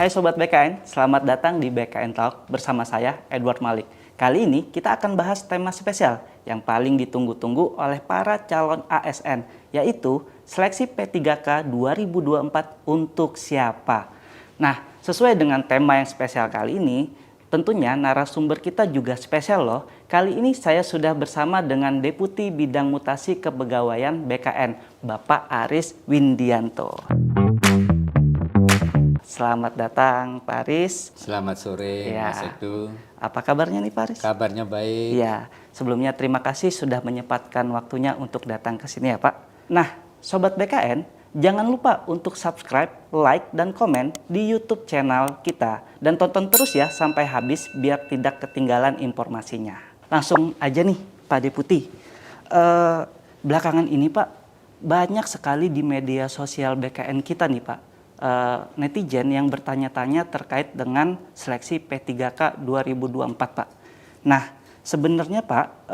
Hai Sobat BKN, selamat datang di BKN Talk bersama saya, Edward Malik. Kali ini kita akan bahas tema spesial yang paling ditunggu-tunggu oleh para calon ASN, yaitu seleksi P3K 2024 untuk siapa? Nah, sesuai dengan tema yang spesial kali ini, tentunya narasumber kita juga spesial loh. Kali ini saya sudah bersama dengan Deputi Bidang Mutasi Kepegawaian BKN, Bapak Aris Windianto. Selamat datang Pak Aris. Selamat sore Ya. Mas Edo. Apa kabarnya nih Pak Aris? Kabarnya baik. Ya, sebelumnya terima kasih sudah menyempatkan waktunya untuk datang ke sini ya Pak. Nah, Sobat BKN, jangan lupa untuk subscribe, like, dan komen di YouTube channel kita. Dan tonton terus ya sampai habis biar tidak ketinggalan informasinya. Langsung aja nih Pak Deputi. Belakangan ini Pak, banyak sekali di media sosial BKN kita nih Pak. Netizen yang bertanya-tanya terkait dengan seleksi P3K 2024 Pak. Nah, sebenarnya Pak,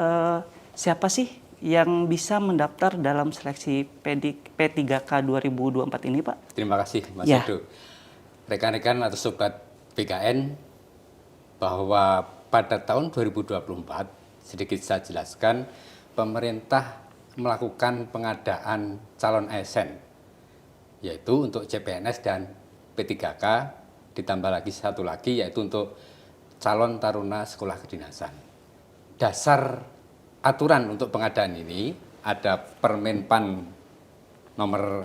siapa sih yang bisa mendaftar dalam seleksi P3K 2024 ini Pak? Terima kasih Mas Ya. Edo. Rekan-rekan atau Sobat BKN, bahwa pada tahun 2024, sedikit saya jelaskan, pemerintah melakukan pengadaan calon ASN, yaitu untuk CPNS dan P3K, ditambah lagi satu lagi yaitu untuk calon taruna sekolah kedinasan. Dasar aturan untuk pengadaan ini ada Permenpan nomor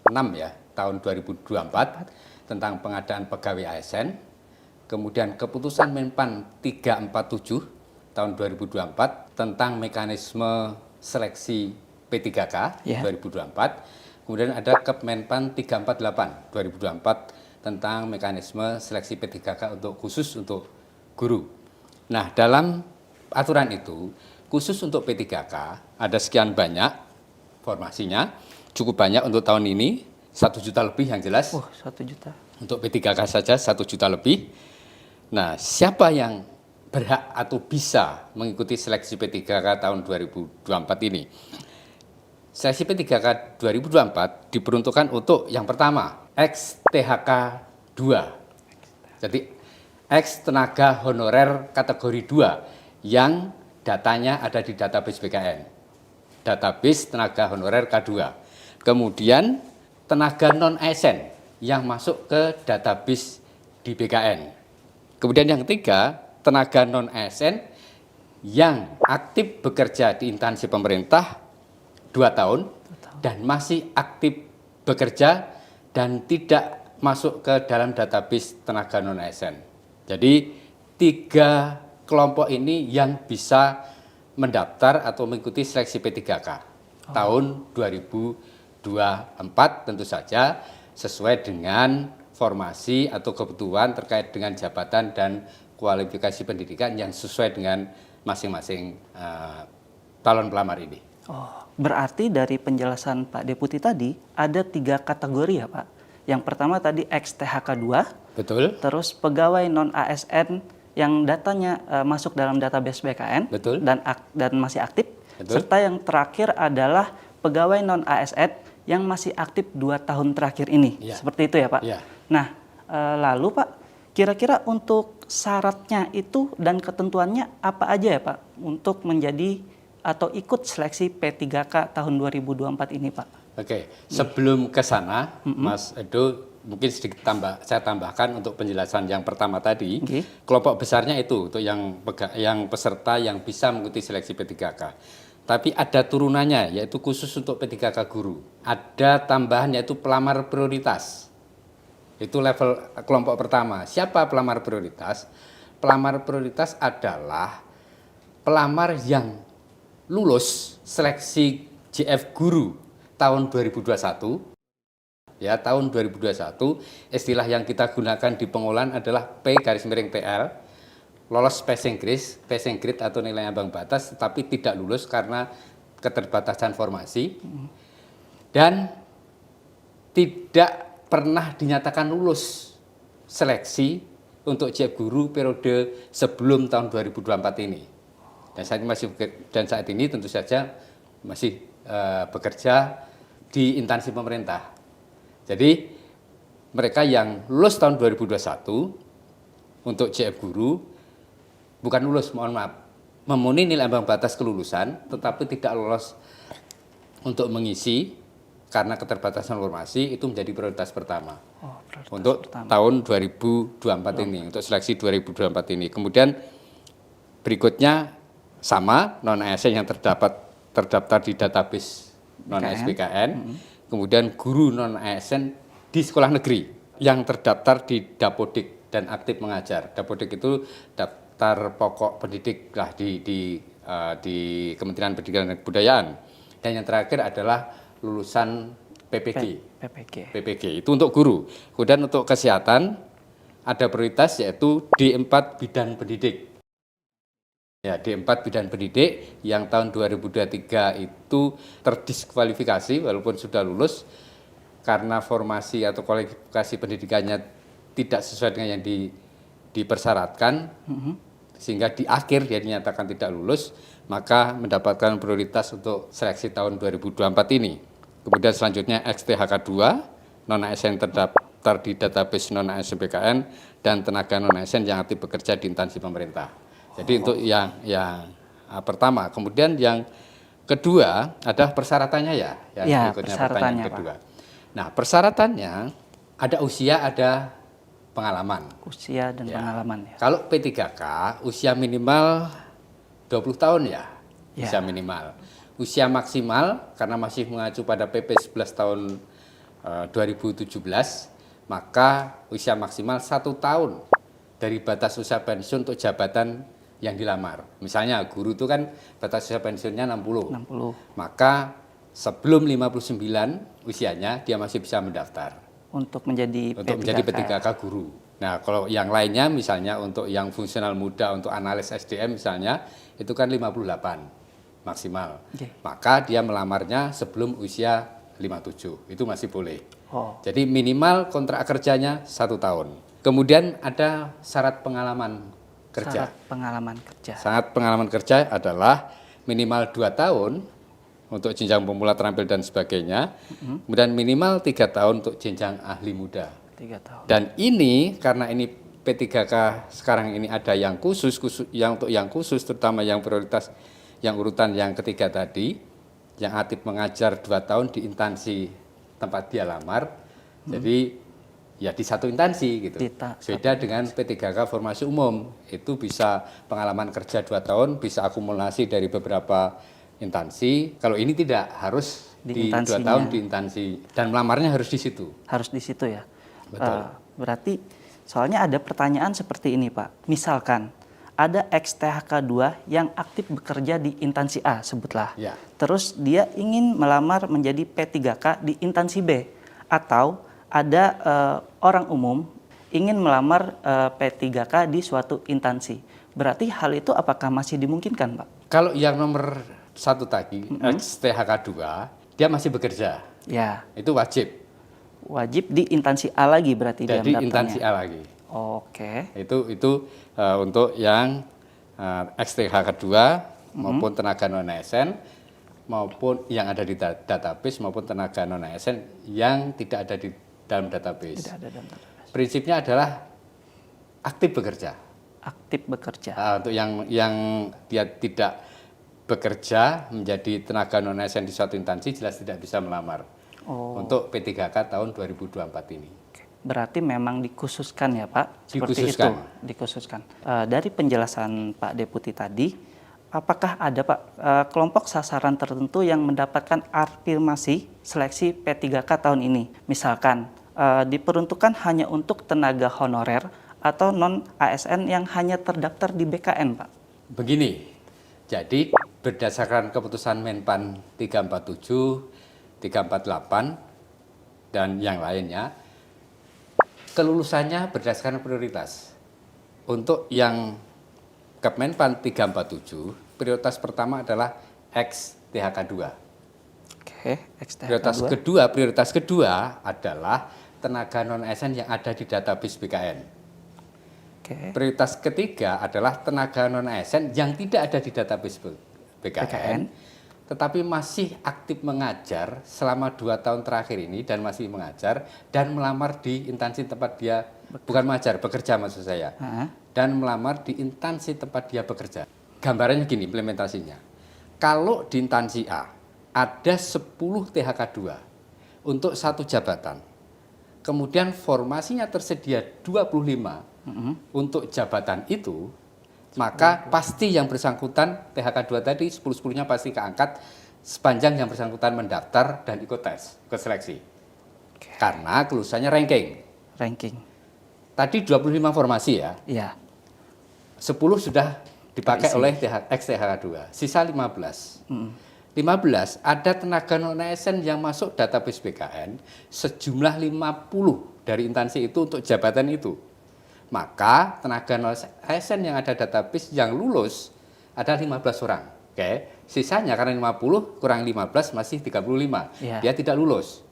6 ya, tahun 2024 tentang pengadaan pegawai ASN, kemudian keputusan Menpan 347 tahun 2024 tentang mekanisme seleksi P3K 2024, kemudian ada Kemenpan 348 2024 tentang mekanisme seleksi P3K khusus untuk guru. Nah, dalam aturan itu, khusus untuk P3K ada sekian banyak formasinya, cukup banyak untuk tahun ini, 1 juta lebih yang jelas. 1 juta. Untuk P3K saja 1 juta lebih. Nah, siapa yang berhak atau bisa mengikuti seleksi P3K tahun 2024 ini? Seleksi P3K 2024 diperuntukkan untuk yang pertama, ex-THK 2. Jadi, ex-tenaga honorer kategori 2 yang datanya ada di database BKN. Database tenaga honorer K2. Kemudian, tenaga non-ASN yang masuk ke database di BKN. Kemudian yang ketiga, tenaga non-ASN yang aktif bekerja di instansi pemerintah 2 tahun dan masih aktif bekerja dan tidak masuk ke dalam database tenaga non-ASN. Jadi 3 kelompok ini yang bisa mendaftar atau mengikuti seleksi P3K tahun 2024, tentu saja sesuai dengan formasi atau kebutuhan terkait dengan jabatan dan kualifikasi pendidikan yang sesuai dengan masing-masing calon pelamar ini. Oh, berarti dari penjelasan Pak Deputi tadi ada 3 kategori ya Pak. Yang pertama tadi ex-THK 2. Betul. Terus pegawai non-ASN yang datanya masuk dalam database BKN. Betul. Dan masih aktif. Betul. Serta yang terakhir adalah pegawai non-ASN yang masih aktif 2 tahun terakhir ini. Ya. Seperti itu ya Pak? Ya. Nah, lalu Pak, kira-kira untuk syaratnya itu dan ketentuannya apa aja ya Pak untuk menjadi atau ikut seleksi P3K tahun 2024 ini Pak? Oke, sebelum ke sana, Mas Edo, mungkin sedikit saya tambahkan untuk penjelasan yang pertama tadi. Kelompok besarnya itu untuk yang peserta yang bisa mengikuti seleksi P3K. Tapi ada turunannya, yaitu khusus untuk P3K guru. Ada tambahan yaitu pelamar prioritas. Itu level kelompok pertama. Siapa pelamar prioritas? Pelamar prioritas adalah pelamar yang lulus seleksi JF guru tahun 2021. Ya, tahun 2021, istilah yang kita gunakan di pengolahan adalah P-TL, lolos passing grade atau nilai ambang batas, tetapi tidak lulus karena keterbatasan formasi, dan tidak pernah dinyatakan lulus seleksi untuk JF guru periode sebelum tahun 2024 ini. Dan saat ini tentu saja masih bekerja di instansi pemerintah. Jadi mereka yang lulus tahun 2021 untuk JF Guru, bukan lulus, mohon maaf, memenuhi nilai ambang batas kelulusan, tetapi tidak lolos untuk mengisi karena keterbatasan formasi, itu menjadi prioritas pertama. Prioritas untuk pertama. tahun 2024 ini, untuk seleksi 2024 ini. Kemudian berikutnya sama, non-ASN yang terdaftar di database non-SBKN, kemudian guru non-ASN di sekolah negeri yang terdaftar di Dapodik dan aktif mengajar. Dapodik itu daftar pokok pendidik lah di Kementerian Pendidikan dan Kebudayaan. Dan yang terakhir adalah lulusan PPG itu untuk guru. Kemudian untuk kesehatan ada prioritas yaitu D4 bidang pendidik. Ya, D4 bidang pendidik yang tahun 2023 itu terdiskualifikasi walaupun sudah lulus karena formasi atau kualifikasi pendidikannya tidak sesuai dengan yang dipersyaratkan, sehingga di akhir dia dinyatakan tidak lulus, maka mendapatkan prioritas untuk seleksi tahun 2024 ini. Kemudian selanjutnya XTHK2, non-ASN terdaftar di database non-ASN BKN, dan tenaga non-ASN yang aktif bekerja di instansi pemerintah. Jadi untuk yang pertama. Kemudian yang kedua adalah persyaratannya ya berikutnya pertanyaan kedua. Nah, persyaratannya ada usia, ada pengalaman. Usia dan pengalaman ya. Kalau P3K usia minimal 20 tahun ya. Usia minimal. Usia maksimal karena masih mengacu pada PP 11 tahun 2017, maka usia maksimal 1 tahun dari batas usia pensiun untuk jabatan yang dilamar. Misalnya guru itu kan batas usia pensiunnya 60. Maka sebelum 59 usianya dia masih bisa mendaftar untuk menjadi P3K guru. Nah, kalau yang lainnya misalnya untuk yang fungsional muda, untuk analis SDM misalnya, itu kan 58 maksimal. Maka dia melamarnya sebelum usia 57, itu masih boleh. Jadi minimal kontrak kerjanya 1 tahun. Kemudian ada syarat pengalaman kerja. Syarat pengalaman kerja adalah minimal 2 tahun untuk jenjang pemula terampil dan sebagainya, kemudian minimal 3 tahun untuk jenjang ahli muda. 3 tahun. Dan ini karena ini P3K sekarang ini ada yang khusus yang untuk yang khusus, terutama yang prioritas yang urutan yang ketiga tadi, yang aktif mengajar 2 tahun di instansi tempat dia lamar. Jadi ya di satu instansi gitu. Beda dengan P3K formasi umum, itu bisa pengalaman kerja 2 tahun, bisa akumulasi dari beberapa instansi. Kalau ini tidak, harus di 2 tahun di instansi dan melamarnya harus di situ. Harus di situ ya. Betul. Berarti soalnya ada pertanyaan seperti ini Pak. Misalkan ada XTHK2 yang aktif bekerja di instansi A, sebutlah. Ya. Terus dia ingin melamar menjadi P3K di instansi B, atau ada orang umum ingin melamar P3K di suatu instansi. Berarti hal itu apakah masih dimungkinkan Pak? Kalau yang nomor 1 tadi, XTHK2, dia masih bekerja. Ya. Itu wajib. Wajib di instansi A lagi berarti dia mendaftarnya. Di instansi A lagi. Oke. Itu untuk yang XTHK2 maupun tenaga non-ASN, maupun yang ada di database, maupun tenaga non-ASN yang tidak ada di dalam database. Tidak ada dalam database. Prinsipnya adalah aktif bekerja. Aktif bekerja. Untuk yang dia tidak bekerja menjadi tenaga non-ASN di suatu instansi, jelas tidak bisa melamar. Untuk P3K tahun 2024 ini. Berarti memang dikhususkan ya Pak? Seperti dikhususkan. itu, dikhususkan. Dari penjelasan Pak Deputi tadi, apakah ada Pak kelompok sasaran tertentu yang mendapatkan afirmasi seleksi P3K tahun ini? Misalkan diperuntukkan hanya untuk tenaga honorer atau non-ASN yang hanya terdaftar di BKN Pak? Begini, jadi berdasarkan keputusan Menpan 347, 348, dan yang lainnya, kelulusannya berdasarkan prioritas. Untuk yang Kemenpan 347, prioritas pertama adalah XTHK2. XTHK2. Prioritas kedua adalah tenaga non-ASN yang ada di database BKN. Prioritas ketiga adalah tenaga non-ASN yang tidak ada di database BKN. tetapi masih aktif mengajar selama 2 tahun terakhir ini dan masih mengajar dan melamar di instansi tempat dia bukan mengajar, bekerja maksud saya. Dan melamar di instansi tempat dia bekerja. Gambarannya gini implementasinya. Kalau di instansi A ada 10 THK2 untuk satu jabatan. Kemudian formasinya tersedia 25 untuk jabatan itu, maka pasti yang bersangkutan THK2 tadi 10-10-nya pasti keangkat sepanjang yang bersangkutan mendaftar dan ikut tes, ikut seleksi. Karena kelulusannya ranking. Tadi 25 formasi ya. Iya. 10 sudah dipakai oleh ex-THK2, sisa 15. 15 ada tenaga non-ASN yang masuk database BKN sejumlah 50 dari instansi itu untuk jabatan itu. Maka tenaga non-ASN yang ada database yang lulus ada 15 orang. Oke, sisanya karena 50 kurang 15 masih 35. Ya. Dia tidak lulus.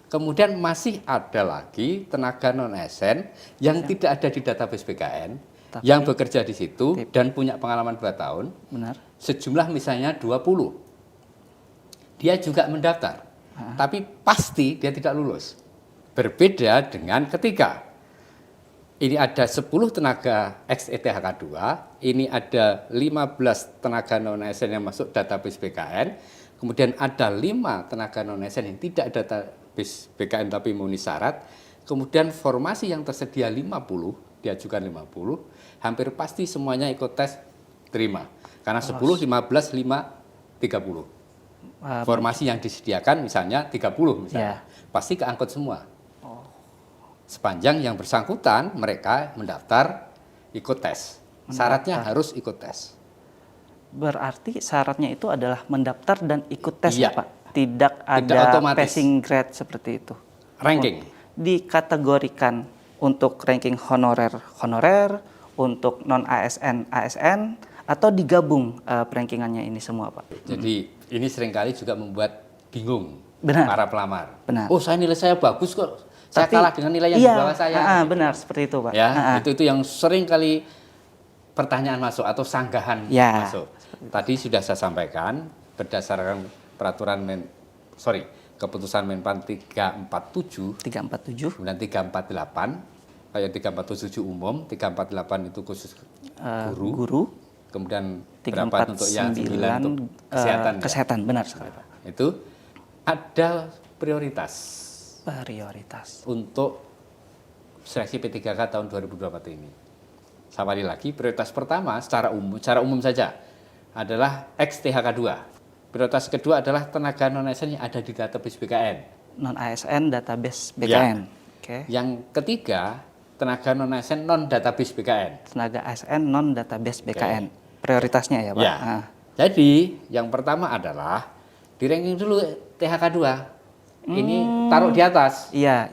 Kemudian masih ada lagi tenaga non-ASN yang tidak ada di database BKN, yang bekerja di situ dan punya pengalaman 2 tahun. Benar. Sejumlah misalnya 20. Dia juga mendaftar, tapi pasti dia tidak lulus. Berbeda dengan ketika ini ada 10 tenaga ex-ETHK2, ini ada 15 tenaga non-ASN yang masuk database BKN, kemudian ada 5 tenaga non-ASN yang tidak ada database BKN tapi memenuhi syarat, kemudian formasi yang tersedia 50, diajukan 50, hampir pasti semuanya ikut tes terima. Karena 10, 15, 5, 30. Formasi yang disediakan misalnya 30 misalnya, pasti keangkut semua. Sepanjang yang bersangkutan mereka mendaftar ikut tes. Syaratnya harus ikut tes. Berarti syaratnya itu adalah mendaftar dan ikut tes Iya. ya Pak? Tidak ada otomatis. passing grade seperti itu? Ranking. Dikategorikan untuk ranking honorer, untuk non-ASN, ASN, atau digabung rankingannya ini semua Pak? Jadi ini seringkali juga membuat bingung Benar. para pelamar. Benar. Oh saya nilai saya bagus kok. Saya kalah dengan nilai yang iya, di bawah saya. Benar, seperti itu Pak. Ya, itu yang sering kali pertanyaan masuk atau sanggahan masuk. Tadi sudah saya sampaikan berdasarkan peraturan keputusan Menpan 347, 347, kemudian 348, kayak 347 umum, 348 itu khusus guru, kemudian berapa untuk yang 9 untuk kesehatan. Kesehatan, benar sekali Pak. Itu ada prioritas untuk seleksi P3K tahun 2024 ini. Sekali lagi, prioritas pertama secara umum saja adalah ex-THK2. Prioritas kedua adalah tenaga non-ASN yang ada di database BKN. Non-ASN database BKN. Ya. Yang ketiga, tenaga non-ASN non-database BKN. Tenaga ASN non-database BKN. Prioritasnya ya Pak? Ya. Jadi, yang pertama adalah di ranking dulu THK2. Ini taruh di atas. Iya.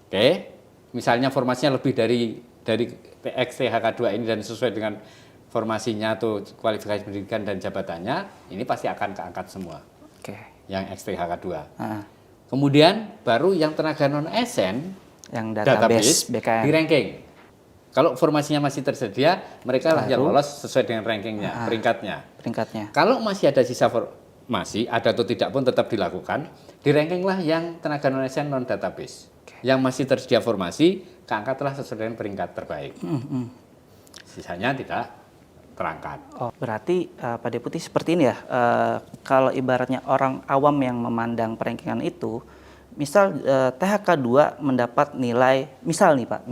Oke, misalnya formasinya lebih dari ex-THK2 ini dan sesuai dengan formasinya atau kualifikasi pendidikan dan jabatannya, ini pasti akan keangkat semua. Oke. Yang ex-THK2. Kemudian baru yang tenaga non-ASN yang database BKN di ranking. Kalau formasinya masih tersedia, mereka lah yang lolos sesuai dengan rankingnya, peringkatnya. Kalau masih ada sisa formasi, ada atau tidak pun tetap dilakukan, di ranking lah yang tenaga non-ASN non-database. Yang masih tersedia formasi, keangkatlah sesuai dengan peringkat terbaik. Sisanya tidak terangkat. Oh, berarti Pak Deputi seperti ini ya, kalau ibaratnya orang awam yang memandang perankingan itu, misal THK2 mendapat nilai, misal nih Pak,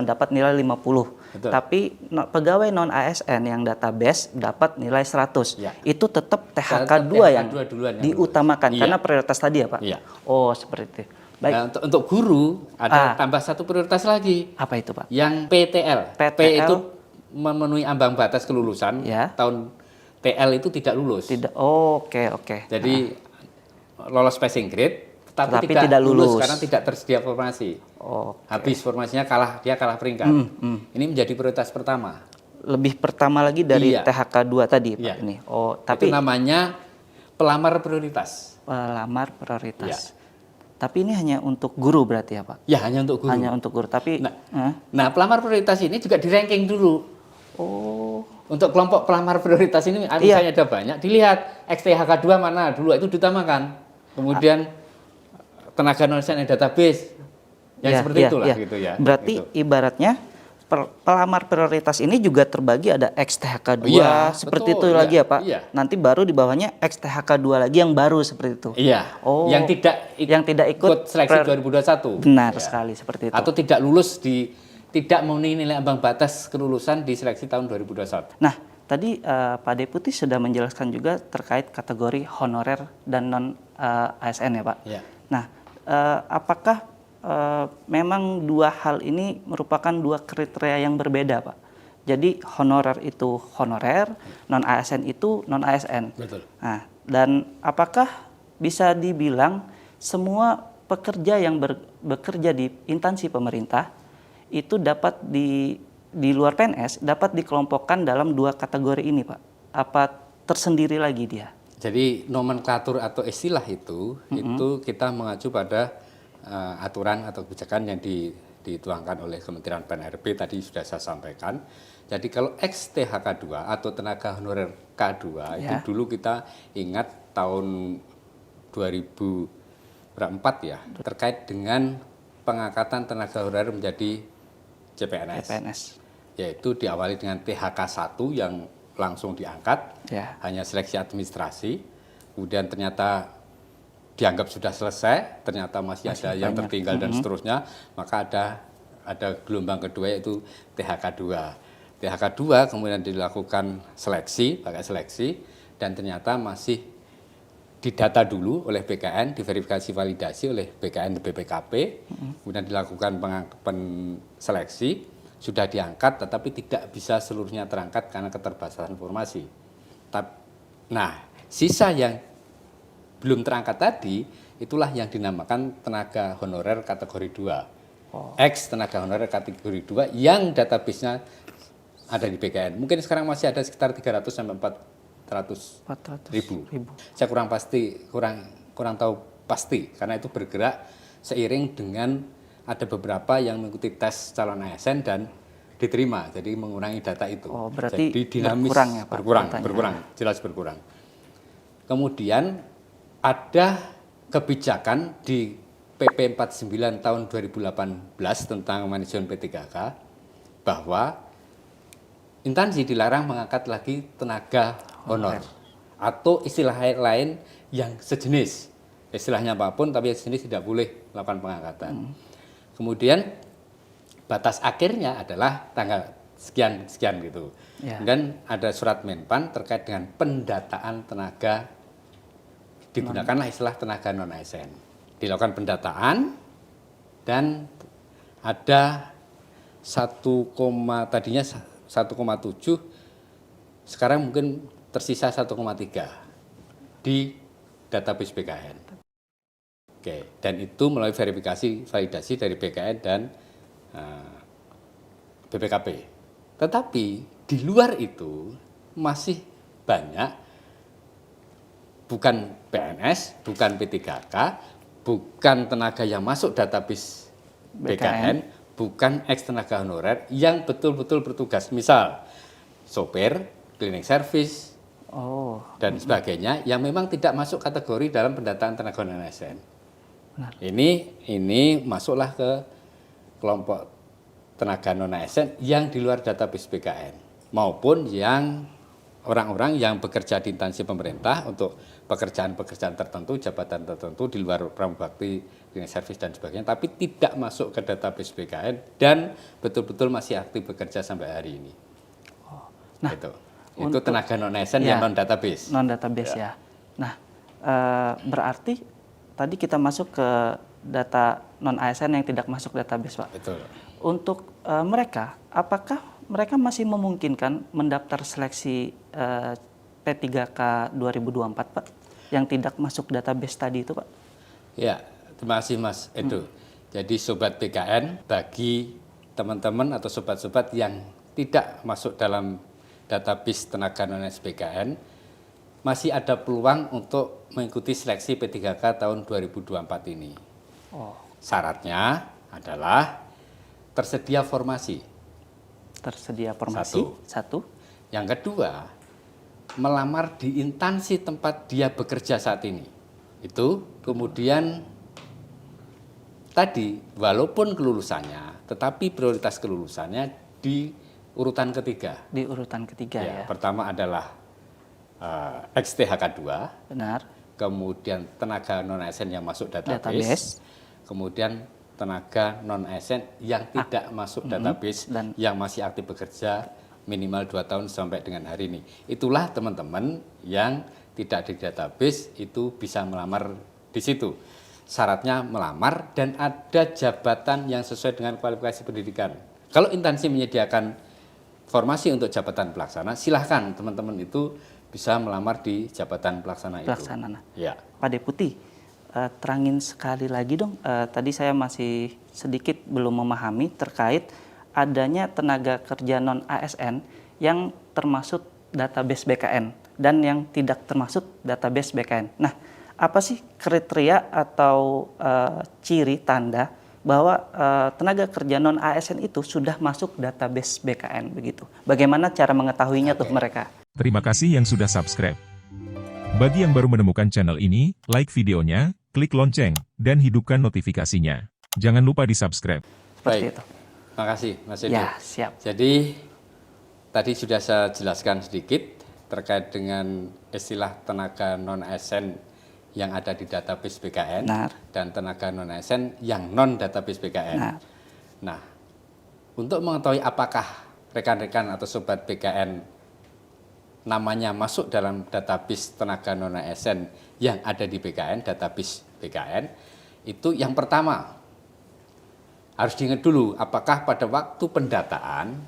mendapat nilai 50. Betul. Tapi pegawai non-ASN yang database dapat nilai 100. Ya. Itu tetap THK2 yang diutamakan karena prioritas tadi ya Pak? Iya. Oh, seperti itu. Baik. Nah, untuk guru ada tambah satu prioritas lagi. Apa itu Pak? Yang PTL. P itu memenuhi ambang batas kelulusan. Tahun TL itu tidak lulus. Tidak. Oh, oke. Jadi lolos passing grade tapi tidak lulus karena tidak tersedia formasi. Habis formasinya dia kalah peringkat. Ini menjadi prioritas pertama. Lebih pertama lagi dari THK2 tadi Pak ini. Oh, tapi itu namanya pelamar prioritas. Pelamar prioritas. Tapi ini hanya untuk guru berarti ya Pak? Ya, hanya untuk guru. Hanya untuk guru. Tapi nah pelamar prioritas ini juga di ranking dulu. Oh. untuk kelompok pelamar prioritas ini misalnya ada banyak, dilihat XTHK 2 mana dulu itu ditambahkan. Kemudian tenaga non-ASN database yang seperti itulah gitu ya. Berarti gitu. Ibaratnya pelamar prioritas ini juga terbagi ada XTHK 2 seperti betul, itu lagi ya Pak. Iya. Nanti baru di bawahnya XTHK 2 lagi yang baru seperti itu. Iya. Oh. Yang tidak ikut seleksi 2021. Benar sekali seperti itu. Atau tidak lulus tidak memenuhi nilai ambang batas kelulusan di seleksi tahun 2021. Nah, tadi Pak Deputi sudah menjelaskan juga terkait kategori honorer dan non ASN ya Pak. Iya. Nah, apakah memang dua hal ini merupakan dua kriteria yang berbeda, Pak? Jadi honorer itu honorer, non ASN itu non ASN. Betul. Nah, dan apakah bisa dibilang semua pekerja yang bekerja di instansi pemerintah itu dapat di luar PNS dapat dikelompokkan dalam dua kategori ini, Pak? Apa tersendiri lagi dia? Jadi nomenklatur atau istilah itu kita mengacu pada aturan atau kebijakan yang dituangkan oleh Kementerian PNRB tadi sudah saya sampaikan. Jadi kalau XTHK 2 atau tenaga honorer K2 itu dulu kita ingat tahun 2004 ya, terkait dengan pengangkatan tenaga honorer menjadi CPNS. Yaitu diawali dengan THK 1 yang langsung diangkat, hanya seleksi administrasi, kemudian ternyata dianggap sudah selesai, ternyata masih ada yang tertinggal dan seterusnya, maka ada gelombang kedua yaitu THK 2. THK 2 kemudian dilakukan pakai seleksi, dan ternyata masih didata dulu oleh BKN, diverifikasi validasi oleh BKN dan BPKP, kemudian dilakukan seleksi, sudah diangkat tetapi tidak bisa seluruhnya terangkat karena keterbatasan informasi. Nah, sisa yang belum terangkat tadi, itulah yang dinamakan tenaga honorer kategori 2. Ex tenaga honorer kategori 2 yang database-nya ada di BKN. Mungkin sekarang masih ada sekitar 300 sampai 400 ribu. Saya kurang tahu pasti, karena itu bergerak seiring dengan ada beberapa yang mengikuti tes calon ASN dan diterima, jadi mengurangi data itu. Berarti jadi dinamis, berkurang ya Pak? Berkurang, jelas berkurang. Kemudian ada kebijakan di PP 49 tahun 2018 tentang manajemen P3K bahwa instansi dilarang mengangkat lagi tenaga honor atau istilah lain yang sejenis. Istilahnya apapun tapi sejenis tidak boleh melakukan pengangkatan. Kemudian batas akhirnya adalah tanggal sekian gitu. Dan ada surat Menpan terkait dengan pendataan tenaga, digunakanlah istilah tenaga non ASN. Dilakukan pendataan dan ada tadinya 1,7, sekarang mungkin tersisa 1,3 di database BKN. Oke, dan itu melalui verifikasi validasi dari BKN dan BPKP. Tetapi di luar itu masih banyak bukan PNS, bukan P3K, bukan tenaga yang masuk database BKN, bukan ex tenaga honorer yang betul-betul bertugas. Misal, sopir, cleaning service, dan sebagainya yang memang tidak masuk kategori dalam pendataan tenaga non ASN. Ini masuklah ke kelompok tenaga non ASN yang di luar database BKN maupun yang orang-orang yang bekerja di instansi pemerintah untuk pekerjaan-pekerjaan tertentu, jabatan tertentu di luar pramugari, cleaning service dan sebagainya, tapi tidak masuk ke database BKN dan betul-betul masih aktif bekerja sampai hari ini. Nah, itu tenaga non ASN yang non database. Non database ya. Nah, berarti tadi kita masuk ke data non ASN yang tidak masuk database, Pak. Betul. Untuk mereka, apakah mereka masih memungkinkan mendaftar seleksi P3K 2024, Pak, yang tidak masuk database tadi itu, Pak? Ya, terima kasih Mas Edo. Jadi Sobat BKN, bagi teman-teman atau sobat-sobat yang tidak masuk dalam database tenaga non-ASN BKN, masih ada peluang untuk mengikuti seleksi P3K tahun 2024 ini. Syaratnya adalah tersedia formasi. Tersedia formasi, satu. Yang kedua, melamar di instansi tempat dia bekerja saat ini. Itu kemudian tadi walaupun kelulusannya, tetapi prioritas kelulusannya di urutan ketiga. Di urutan ketiga ya. Pertama adalah XTHK 2, Benar. kemudian tenaga non-ASN yang masuk Database. kemudian tenaga non-ASN yang tidak masuk database Dan yang masih aktif bekerja minimal 2 tahun sampai dengan hari ini. Itulah teman-teman yang tidak di database itu bisa melamar di situ. Syaratnya melamar dan ada jabatan yang sesuai dengan kualifikasi pendidikan. Kalau instansi menyediakan formasi untuk jabatan pelaksana, silahkan teman-teman itu bisa melamar di jabatan pelaksana itu. Pelaksana. Ya. Pak Deputi, terangin sekali lagi dong. Tadi saya masih sedikit belum memahami terkait adanya tenaga kerja non ASN yang termasuk database BKN dan yang tidak termasuk database BKN. Nah, apa sih kriteria atau ciri tanda bahwa tenaga kerja non ASN itu sudah masuk database BKN begitu? Bagaimana cara mengetahuinya tuh mereka? Terima kasih yang sudah subscribe. Bagi yang baru menemukan channel ini, like videonya, klik lonceng, dan hidupkan notifikasinya. Jangan lupa di subscribe. Seperti itu. Terima kasih Mas Edo. Ya, siap. Jadi tadi sudah saya jelaskan sedikit terkait dengan istilah tenaga non-ASN yang ada di database BKN. Benar. Dan tenaga non-ASN yang non-database BKN. Benar. Nah, untuk mengetahui apakah rekan-rekan atau sobat BKN namanya masuk dalam database tenaga non-ASN yang ada di BKN, database BKN, itu yang pertama harus diingat dulu apakah pada waktu pendataan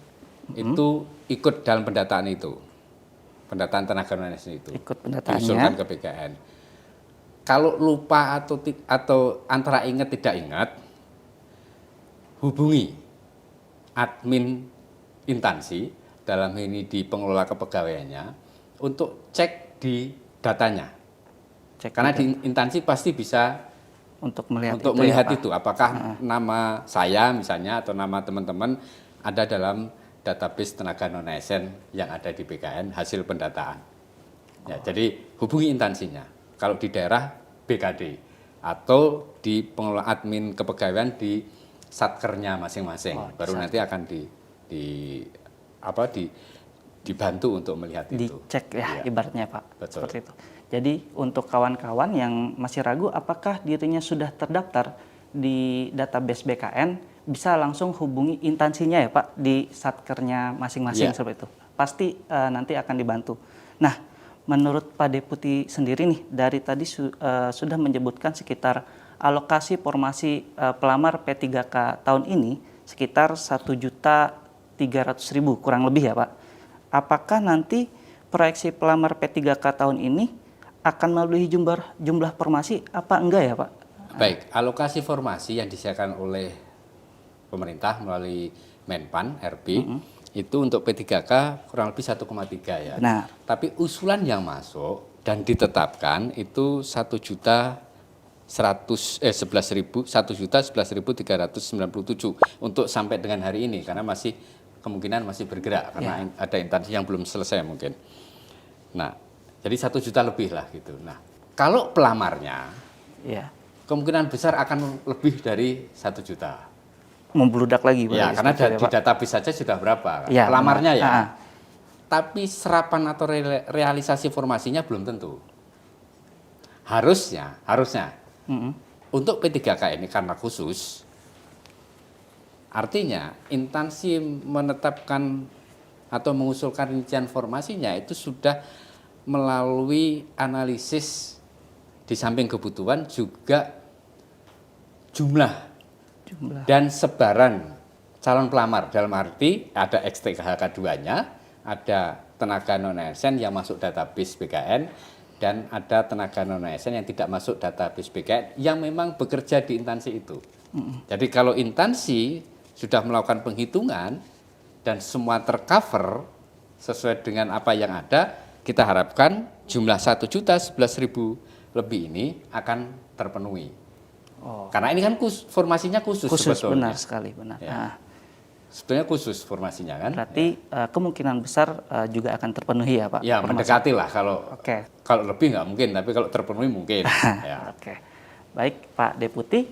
itu ikut dalam pendataan itu, pendataan tenaga non-ASN itu Ikut pendataannya. diusulkan ke BKN. Kalau lupa atau antara ingat tidak ingat, hubungi admin instansi, dalam ini di pengelola kepegawaiannya, untuk cek di datanya. Cek Karena juga di instansi pasti bisa untuk melihat itu apakah nama saya misalnya atau nama teman-teman ada dalam database tenaga non-ASN yang ada di BKN hasil pendataan. Ya, jadi hubungi instansinya. Kalau di daerah BKD atau di pengelola admin kepegawaian di satkernya masing-masing, baru nanti akan dibantu untuk melihat itu. Dicek ya, ibaratnya Pak. Betul. Seperti itu. Jadi untuk kawan-kawan yang masih ragu apakah dirinya sudah terdaftar di database BKN, bisa langsung hubungi instansinya ya Pak di satkernya masing-masing seperti itu. Pasti nanti akan dibantu. Nah, menurut Pak Deputi sendiri nih, dari tadi sudah menyebutkan sekitar alokasi formasi pelamar P3K tahun ini sekitar 1.300.000 kurang lebih ya Pak. Apakah nanti proyeksi pelamar P3K tahun ini akan melebihi jumlah formasi apa enggak ya Pak? Baik, alokasi formasi yang disediakan oleh pemerintah melalui Menpan RP itu untuk P3K kurang lebih 1,3 ya. Benar. Tapi usulan yang masuk dan ditetapkan itu 1.11.397 untuk sampai dengan hari ini karena kemungkinan masih bergerak karena ada instansi yang belum selesai mungkin. Nah, jadi 1 juta lebih lah gitu. Nah, kalau pelamarnya kemungkinan besar akan lebih dari 1 juta. Membludak lagi Pak. Ya, karena di database saja sudah berapa ya, pelamarnya ya. Tapi serapan atau realisasi formasinya belum tentu. Harusnya untuk P3K ini karena khusus, artinya instansi menetapkan atau mengusulkan rincian formasinya itu sudah melalui analisis di samping kebutuhan juga jumlah dan sebaran calon pelamar, dalam arti ada XTHK 2-nya, ada tenaga non-ASN yang masuk database BKN, dan ada tenaga non-ASN yang tidak masuk database BKN yang memang bekerja di instansi itu. Jadi kalau instansi sudah melakukan penghitungan dan semua tercover sesuai dengan apa yang ada, kita harapkan jumlah 1.011.000 lebih ini akan terpenuhi. Karena ini kan formasinya khusus sebetulnya. Benar sekali, benar. Ya. Sebenarnya khusus formasinya kan? Berarti kemungkinan besar juga akan terpenuhi ya Pak? Ya mendekati lah, Oke. kalau lebih nggak mungkin, tapi kalau terpenuhi mungkin. Ya. Oke. Baik Pak Deputi,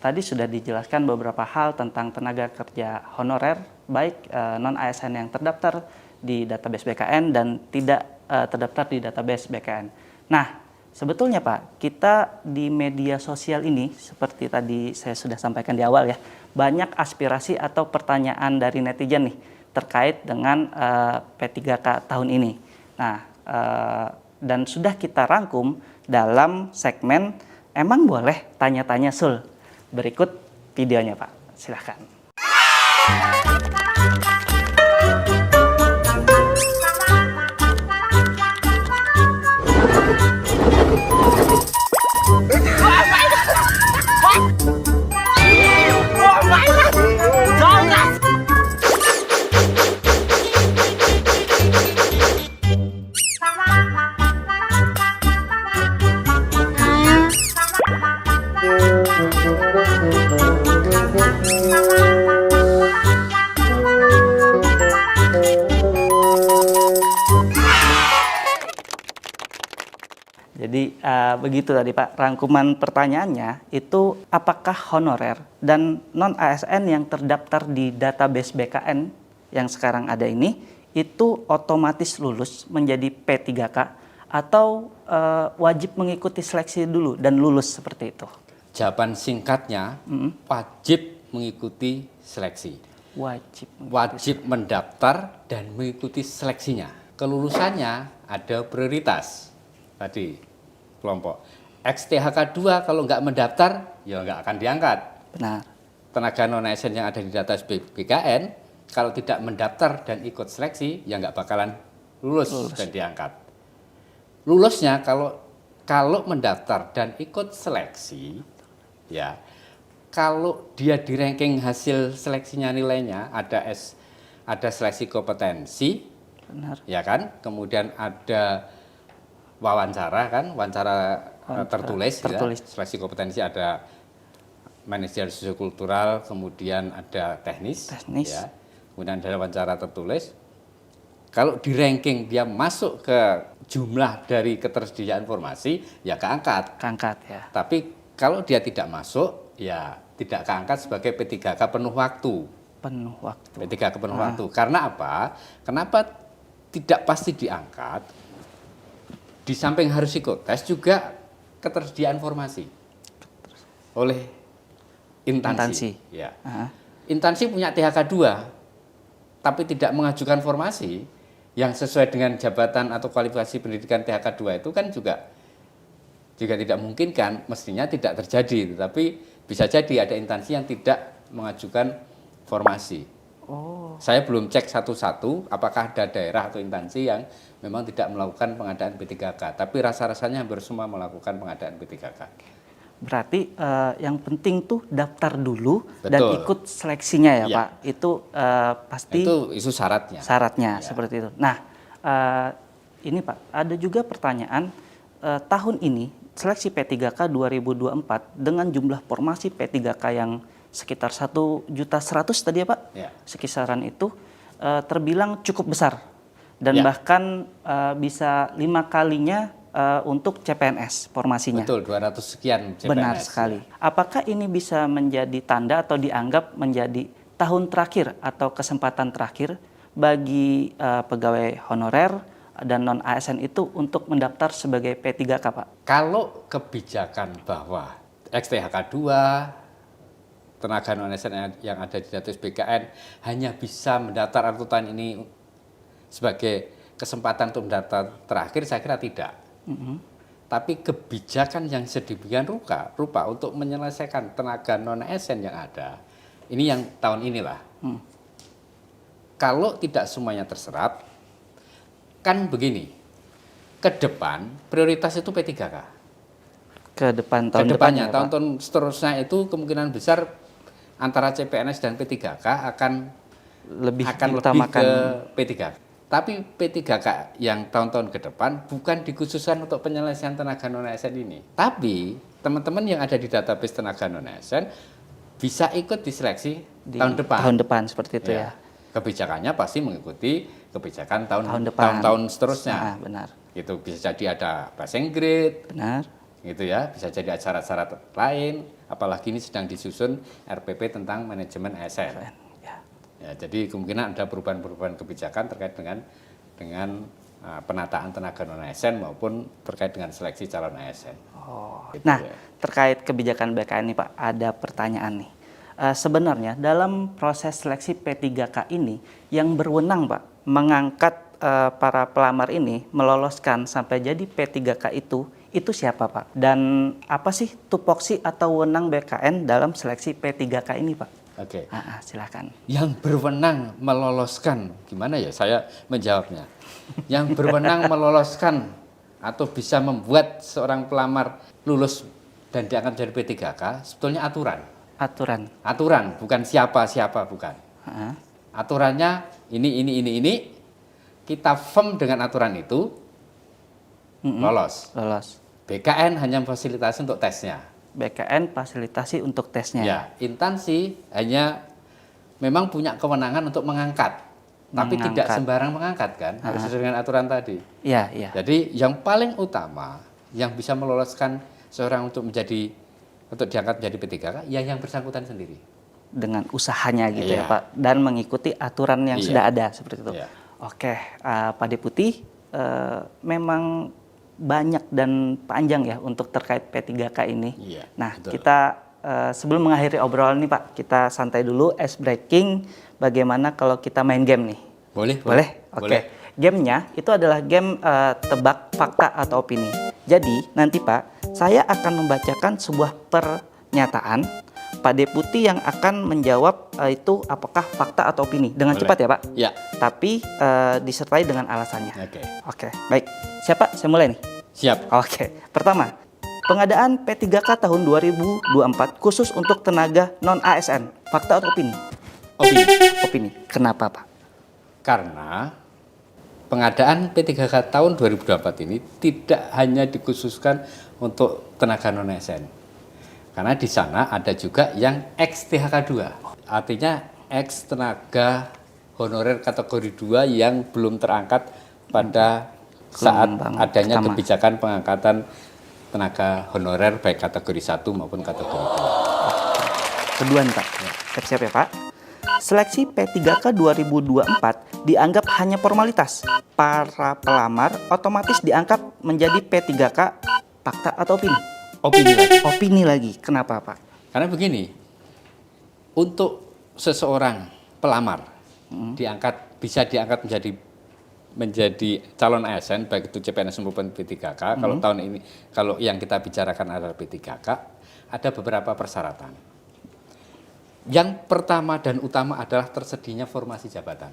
tadi sudah dijelaskan beberapa hal tentang tenaga kerja honorer, baik non-ASN yang terdaftar di database BKN dan tidak terdaftar di database BKN. Nah, sebetulnya Pak, kita di media sosial ini, seperti tadi saya sudah sampaikan di awal ya, banyak aspirasi atau pertanyaan dari netizen nih terkait dengan P3K tahun ini. Nah, dan sudah kita rangkum dalam segmen Emang Boleh Tanya-Tanya Sul. Berikut videonya Pak, silahkan. Jadi begitu tadi Pak, rangkuman pertanyaannya itu apakah honorer dan non-ASN yang terdaftar di database BKN yang sekarang ada ini itu otomatis lulus menjadi P3K atau wajib mengikuti seleksi dulu dan lulus seperti itu? Jawaban singkatnya, wajib mengikuti seleksi. Wajib mendaftar dan mengikuti seleksinya. Kelulusannya ada prioritas. Tadi kelompok XTHK 2 kalau nggak mendaftar ya nggak akan diangkat. Benar. Tenaga non-ASN yang ada di data BKN kalau tidak mendaftar dan ikut seleksi ya nggak bakalan lulus dan diangkat. Lulusnya kalau mendaftar dan ikut seleksi ya, kalau dia di ranking hasil seleksinya nilainya ada seleksi kompetensi. Benar. Ya kan, kemudian ada wawancara kan, wawancara tertulis. Ya. Seleksi kompetensi ada manajerial sosiokultural, kemudian ada teknis. Ya. Kemudian ada wawancara tertulis. Kalau di ranking dia masuk ke jumlah dari ketersediaan informasi, ya keangkat. Keangkat ya. Tapi kalau dia tidak masuk, ya tidak keangkat sebagai P3K penuh waktu. Penuh waktu. P3K penuh waktu. Karena apa? Kenapa tidak pasti diangkat? Di samping harus ikut tes juga ketersediaan informasi oleh instansi. Ya. Instansi punya THK 2 tapi tidak mengajukan formasi yang sesuai dengan jabatan atau kualifikasi pendidikan THK 2 itu kan juga tidak mungkin kan, mestinya tidak terjadi, tetapi bisa jadi ada instansi yang tidak mengajukan formasi. Saya belum cek satu-satu apakah ada daerah atau instansi yang memang tidak melakukan pengadaan P3K, tapi rasa-rasanya hampir semua melakukan pengadaan P3K. Berarti yang penting tuh daftar dulu. Betul. Dan ikut seleksinya ya, Ya. Pak. Itu pasti Itu syaratnya. Syaratnya Ya. seperti itu. Nah, ini Pak, ada juga pertanyaan tahun ini seleksi P3K 2024 dengan jumlah formasi P3K yang sekitar 1.100.000 tadi ya Pak, Ya. sekisaran itu terbilang cukup besar dan Ya. bahkan bisa 5 kalinya untuk CPNS formasinya. Betul, 200 sekian CPNS. Benar sekali. Apakah ini bisa menjadi tanda atau dianggap menjadi tahun terakhir atau kesempatan terakhir bagi pegawai honorer dan non-ASN itu untuk mendaftar sebagai P3K Pak? Kalau kebijakan bahwa XTHK 2 tenaga non-ASN yang ada di database BKN hanya bisa mendaftar atau tahun ini sebagai kesempatan untuk mendaftar terakhir, saya kira tidak. Tapi kebijakan yang sedemikian rupa untuk menyelesaikan tenaga non-ASN yang ada, ini yang tahun inilah. Kalau tidak semuanya terserap, kan begini, ke depan prioritas itu P3K. Ke depan tahun Kedepannya, depannya, tahun-tahun seterusnya itu kemungkinan besar antara CPNS dan P3K akan lebih ke P3K. Tapi P3K yang tahun-tahun ke depan bukan dikhususkan untuk penyelesaian tenaga non-ASN ini. Tapi teman-teman yang ada di database tenaga non-ASN bisa ikut diseleksi di tahun depan. Tahun depan seperti itu ya. Kebijakannya pasti mengikuti kebijakan Tahun depan. tahun-tahun seterusnya. Nah, benar. Itu bisa jadi ada passing grade, Benar. gitu ya. Bisa jadi syarat-syarat lain. Apalagi ini sedang disusun RPP tentang manajemen ASN. Ya. Ya, jadi kemungkinan ada perubahan-perubahan kebijakan terkait dengan penataan tenaga non ASN maupun terkait dengan seleksi calon ASN. Oh. Gitu Nah, ya. terkait kebijakan BKN nih Pak, ada pertanyaan nih. Sebenarnya dalam proses seleksi P3K ini yang berwenang Pak mengangkat para pelamar ini meloloskan sampai jadi P3K itu siapa Pak? Dan apa sih tupoksi atau wewenang BKN dalam seleksi P3K ini Pak? Oke. Silakan. Yang berwenang meloloskan, gimana ya saya menjawabnya? Yang berwenang meloloskan atau bisa membuat seorang pelamar lulus dan diangkat menjadi P3K sebetulnya aturan. Aturan, bukan siapa-siapa, bukan. Aturannya ini. Kita firm dengan aturan itu, lolos. BKN hanya memfasilitasi untuk tesnya. BKN fasilitasi untuk tesnya. Ya, instansi hanya memang punya kewenangan untuk mengangkat. Tapi tidak sembarang mengangkat kan, harus sesuai dengan aturan tadi. Iya. Jadi yang paling utama yang bisa meloloskan seorang untuk diangkat menjadi P3K, ya yang bersangkutan sendiri. Dengan usahanya gitu ya Pak, dan mengikuti aturan yang sudah ada seperti itu. Oke, Pak Deputi, memang banyak dan panjang ya untuk terkait P3K ini. Nah, betul. Kita sebelum mengakhiri obrolan ini Pak, kita santai dulu, ice breaking. Bagaimana kalau kita main game nih? Boleh? Oke. Gamenya itu adalah game tebak fakta atau opini. Jadi nanti Pak, saya akan membacakan sebuah pernyataan. Pak Deputi yang akan menjawab itu apakah fakta atau opini dengan cepat ya Pak? Ya. Tapi disertai dengan alasannya. Oke. Baik. Siapa? Saya mulai nih. Siap. Oke. Pertama, pengadaan P3K tahun 2024 khusus untuk tenaga non ASN. Fakta atau opini? Opini. Kenapa Pak? Karena pengadaan P3K tahun 2024 ini tidak hanya dikhususkan untuk tenaga non ASN. Karena di sana ada juga yang ex-THK 2. Artinya ex tenaga honorer kategori 2 yang belum terangkat pada saat adanya kebijakan pengangkatan tenaga honorer baik kategori 1 maupun kategori 2. Kedua nih Pak. Siap ya Pak. Seleksi P3K 2024 dianggap hanya formalitas. Para pelamar otomatis diangkat menjadi P3K. Fakta atau opini? Opini lagi. Kenapa Pak? Karena begini, untuk seseorang pelamar bisa diangkat menjadi calon ASN baik itu CPNS maupun P3K. Kalau tahun ini, kalau yang kita bicarakan adalah P3K, ada beberapa persyaratan. Yang pertama dan utama adalah tersedianya formasi jabatan.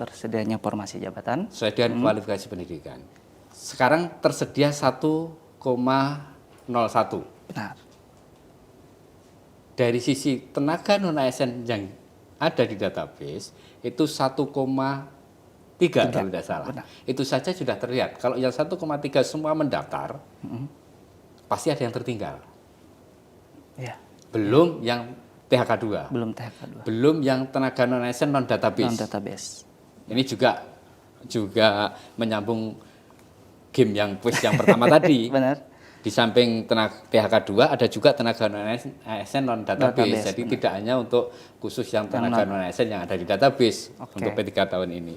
Sesuai dengan kualifikasi pendidikan. Sekarang tersedia 1,01. Benar. Dari sisi tenaga non ASN yang ada di database itu 1,3 kalau tidak salah. Benar. Itu saja sudah terlihat. Kalau yang 1,3 semua mendaftar, pasti ada yang tertinggal. Ya. Belum yang THK 2. Belum yang tenaga non ASN non database. Ini juga menyambung game yang quiz yang pertama tadi. Benar. Di samping THK 2 ada juga tenaga non ASN non database. Jadi tidak hanya untuk khusus yang tenaga non ASN yang ada di database untuk P3 tahun ini.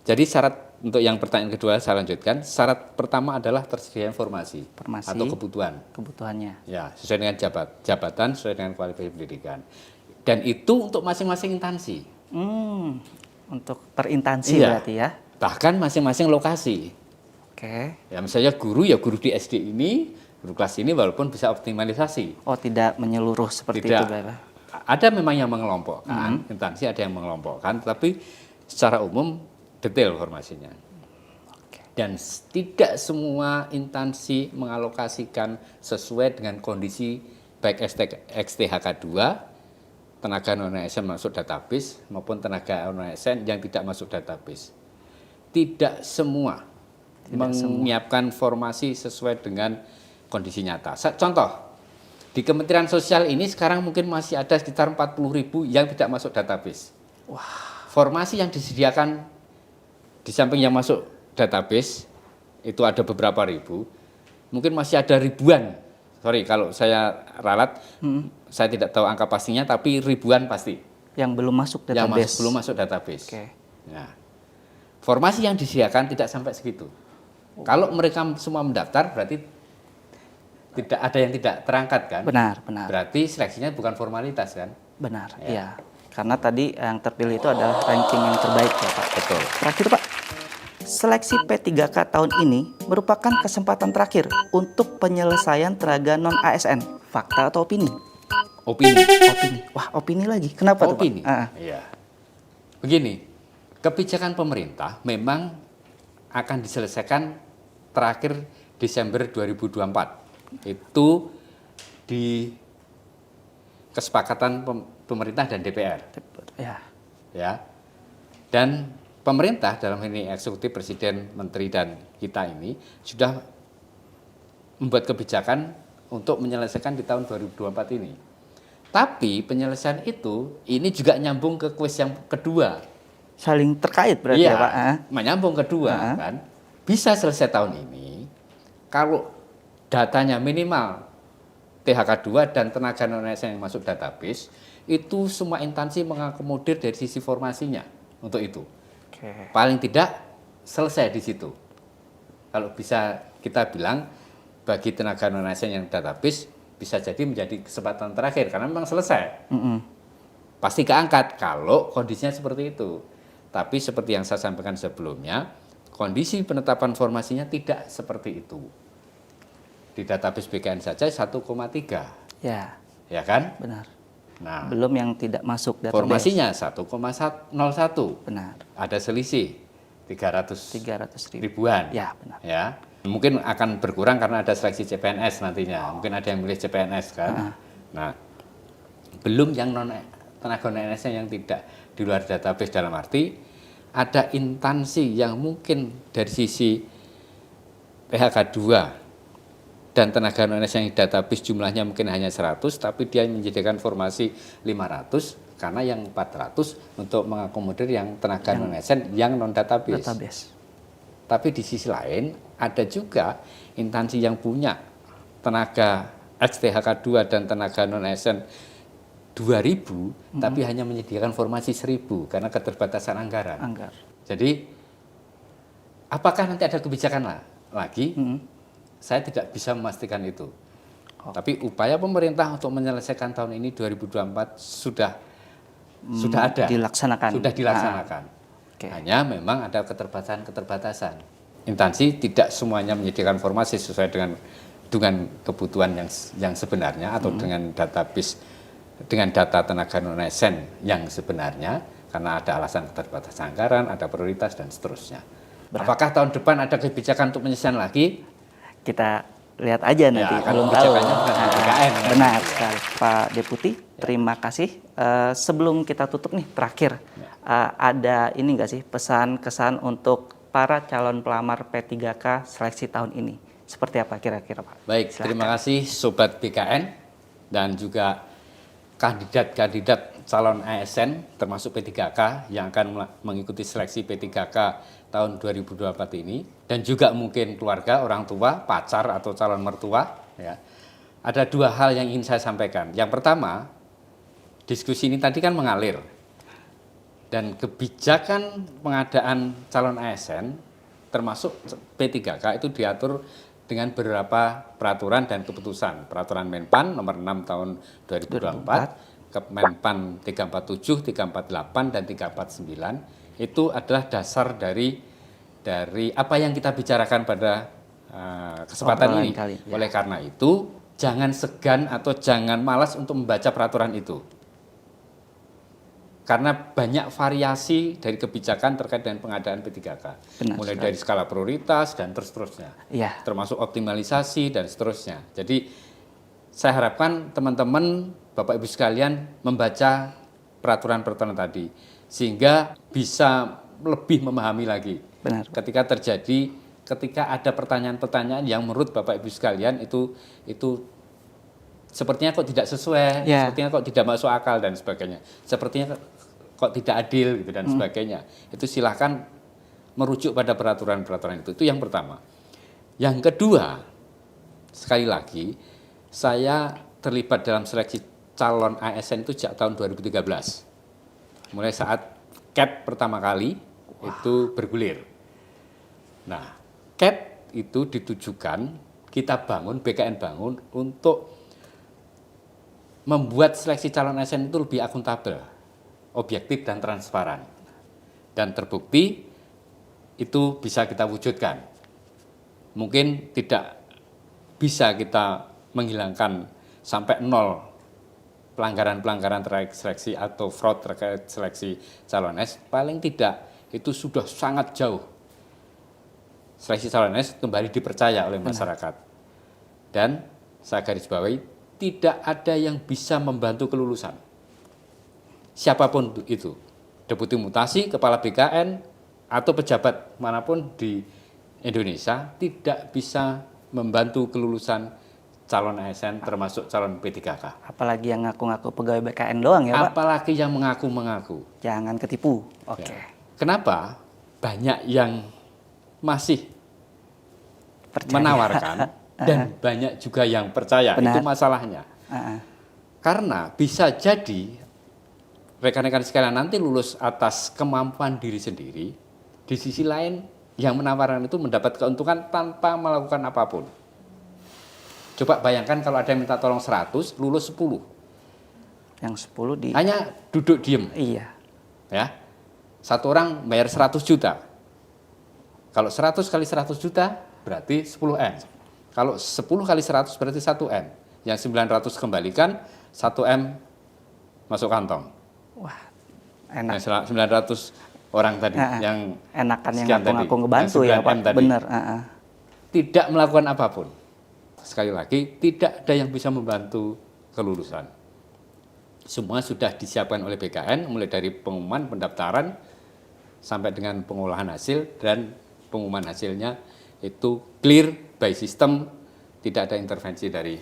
Jadi syarat untuk yang pertanyaan kedua saya lanjutkan. Syarat pertama adalah tersedia informasi atau kebutuhannya. Ya, sesuai dengan jabatan, sesuai dengan kualifikasi pendidikan. Dan itu untuk masing-masing instansi. Untuk per instansi berarti ya. Bahkan masing-masing lokasi. Ya misalnya guru di SD ini, guru kelas ini walaupun bisa optimalisasi. Oh, tidak menyeluruh seperti itu Bapak. Ada memang yang mengelompokkan, instansi ada yang mengelompokkan, tapi secara umum detail formasinya. Dan tidak semua instansi mengalokasikan sesuai dengan kondisi baik ex-THK 2, tenaga non-ASN masuk database maupun tenaga non-ASN yang tidak masuk database. Tidak semua menyiapkan formasi sesuai dengan kondisi nyata. Contoh, Di Kementerian Sosial ini sekarang mungkin masih ada sekitar 40.000 yang tidak masuk database. Formasi yang disediakan di samping yang masuk database itu ada beberapa ribu, mungkin masih ada ribuan. Sorry kalau saya ralat, saya tidak tahu angka pastinya, tapi ribuan pasti. Yang belum masuk Yang database. belum masuk database. Oke. Nah, formasi yang disediakan tidak sampai segitu. Kalau mereka semua mendaftar, berarti tidak ada yang tidak terangkat kan? Benar, benar. Berarti seleksinya bukan formalitas kan? Benar, Ya. iya. Karena tadi yang terpilih itu adalah ranking yang terbaik ya Pak. Betul. Terakhir Pak, seleksi P3K tahun ini merupakan kesempatan terakhir untuk penyelesaian tenaga non-ASN. Fakta atau opini? Opini. Opini. Wah, opini lagi. Kenapa tuh Pak? Opini. Ah, Iya. Begini, kebijakan pemerintah memang akan diselesaikan terakhir Desember 2024. Itu di kesepakatan pemerintah dan DPR. ya. Ya. Dan pemerintah dalam ini eksekutif, presiden, menteri dan kita ini sudah membuat kebijakan untuk menyelesaikan di tahun 2024 ini. Tapi penyelesaian itu ini juga nyambung ke kuis yang kedua. Saling terkait berarti Iya, ya Pak? Ah. menyambung kedua kan. Bisa selesai tahun ini kalau datanya minimal THK 2 dan tenaga non-ASN yang masuk database, itu semua instansi mengakomodir dari sisi formasinya untuk itu. Oke. Paling tidak selesai di situ. Kalau bisa kita bilang bagi tenaga non-ASN yang database bisa jadi menjadi kesempatan terakhir karena memang selesai. Pasti keangkat kalau kondisinya seperti itu. Tapi seperti yang saya sampaikan sebelumnya, kondisi penetapan formasinya tidak seperti itu. Di database BKN saja 1,3. Ya, Ya kan? benar. Nah, Belum yang tidak masuk database. formasinya 1,01. Benar. Ada selisih 300 300.000. ribuan. Ya, benar. Ya. Mungkin akan berkurang karena ada seleksi CPNS nantinya. Mungkin ada yang milih CPNS kan. Nah, belum yang tenaga non-ASN yang tidak di luar database, dalam arti ada instansi yang mungkin dari sisi PHK 2 dan tenaga non-ASN yang database jumlahnya mungkin hanya 100, tapi dia menyediakan formasi 500 karena yang 400 untuk mengakomodir yang tenaga non-ASN yang non-database. Database. Tapi di sisi lain ada juga instansi yang punya tenaga ex-THK 2 dan tenaga non-ASN 2.000, tapi hanya menyediakan formasi 1.000 karena keterbatasan anggaran. Jadi, apakah nanti ada kebijakan lagi? Saya tidak bisa memastikan itu. Tapi upaya pemerintah untuk menyelesaikan tahun ini 2024 sudah ada. Dilaksanakan. Sudah dilaksanakan. Oke. Hanya memang ada keterbatasan. Instansi tidak semuanya menyediakan formasi sesuai dengan kebutuhan yang sebenarnya atau dengan database dengan data tenaga non-ASN yang sebenarnya karena ada alasan keterbatasan anggaran, ada prioritas dan seterusnya. Apakah tahun depan ada kebijakan untuk penyelesaian lagi? Kita lihat aja nanti, kan belum tahu. kebijakannya bukan BKN, kan? Benar sekali, Pak Deputi. Terima kasih. Sebelum kita tutup nih, terakhir ada ini nggak sih pesan kesan untuk para calon pelamar P3K seleksi tahun ini? Seperti apa kira-kira Pak? Baik, Silahkan. terima kasih Sobat BKN dan juga kandidat-kandidat calon ASN termasuk P3K yang akan mengikuti seleksi P3K tahun 2024 ini, dan juga mungkin keluarga, orang tua, pacar atau calon mertua. Ya. Ada dua hal yang ingin saya sampaikan. Yang pertama, diskusi ini tadi kan mengalir, dan kebijakan pengadaan calon ASN termasuk P3K itu diatur dengan beberapa peraturan dan keputusan. Peraturan Menpan nomor 6 tahun 2024, Kemenpan 347, 348 dan 349 itu adalah dasar dari apa yang kita bicarakan pada kesempatan ini. Oleh karena itu, jangan segan atau jangan malas untuk membaca peraturan itu. Karena banyak variasi dari kebijakan terkait dengan pengadaan P3K. Mulai dari skala prioritas dan seterusnya. Ya. Termasuk optimalisasi dan seterusnya. Jadi saya harapkan teman-teman, Bapak Ibu sekalian membaca peraturan-peraturan tadi. Sehingga bisa lebih memahami lagi. Benar. Ketika ada pertanyaan-pertanyaan yang menurut Bapak Ibu sekalian itu sepertinya kok tidak sesuai, Ya. sepertinya kok tidak masuk akal dan sebagainya. Sepertinya kok tidak adil gitu dan sebagainya. Itu silahkan merujuk pada peraturan-peraturan itu. Itu yang pertama. Yang kedua, sekali lagi, saya terlibat dalam seleksi calon ASN itu sejak tahun 2013. Mulai saat CAT pertama kali itu bergulir. Nah, CAT itu ditujukan, kita bangun, BKN bangun untuk membuat seleksi calon ASN itu lebih akuntabel, objektif dan transparan. Dan terbukti itu bisa kita wujudkan. Mungkin tidak bisa kita menghilangkan sampai nol pelanggaran-pelanggaran terkait seleksi atau fraud terkait seleksi calon ASN, paling tidak itu sudah sangat jauh. Seleksi calon ASN kembali dipercaya oleh masyarakat. Dan saya garis bawahi, tidak ada yang bisa membantu kelulusan. Siapapun itu, deputi mutasi, kepala BKN, atau pejabat manapun di Indonesia tidak bisa membantu kelulusan calon ASN termasuk calon P3K. Apalagi yang ngaku-ngaku pegawai BKN doang ya Pak. Apalagi yang mengaku-mengaku. Jangan ketipu. Oke. Ya. Kenapa banyak yang masih Percaya. menawarkan dan banyak juga yang percaya? Benar. Itu masalahnya. Karena bisa jadi rekan-rekan sekalian nanti lulus atas kemampuan diri sendiri, di sisi lain yang menawarkan itu mendapat keuntungan tanpa melakukan apapun. Coba bayangkan kalau ada yang minta tolong 100, lulus 10. Yang 10 di... Hanya duduk diem. Iya. Ya. Satu orang bayar 100 juta. Kalau 100 kali 100 juta berarti 10M. Kalau 10 kali 100 berarti 1M. Yang 900 kembalikan, 1M masuk kantong. Wah, enak. Yang 900 orang tadi yang enakan yang sekian ngaku-ngaku tadi, ngebantu yang ya Pak. 9M tadi. Bener. Tidak melakukan apapun. Sekali lagi, tidak ada yang bisa membantu kelulusan. Semua sudah disiapkan oleh BKN, mulai dari pengumuman, pendaftaran, sampai dengan pengolahan hasil, dan pengumuman hasilnya itu clear by system, tidak ada intervensi dari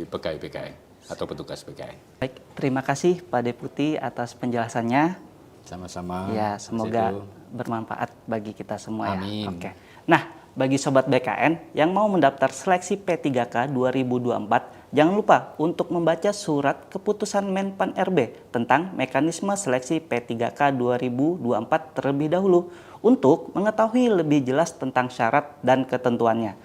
pegawai BKN atau petugas BKN. Baik, terima kasih Pak Deputi atas penjelasannya. Sama-sama. Ya, semoga Situ. bermanfaat bagi kita semua ya. Amin. Oke. Nah, bagi Sobat BKN yang mau mendaftar seleksi P3K 2024, jangan lupa untuk membaca surat keputusan Menpan RB tentang mekanisme seleksi P3K 2024 terlebih dahulu untuk mengetahui lebih jelas tentang syarat dan ketentuannya.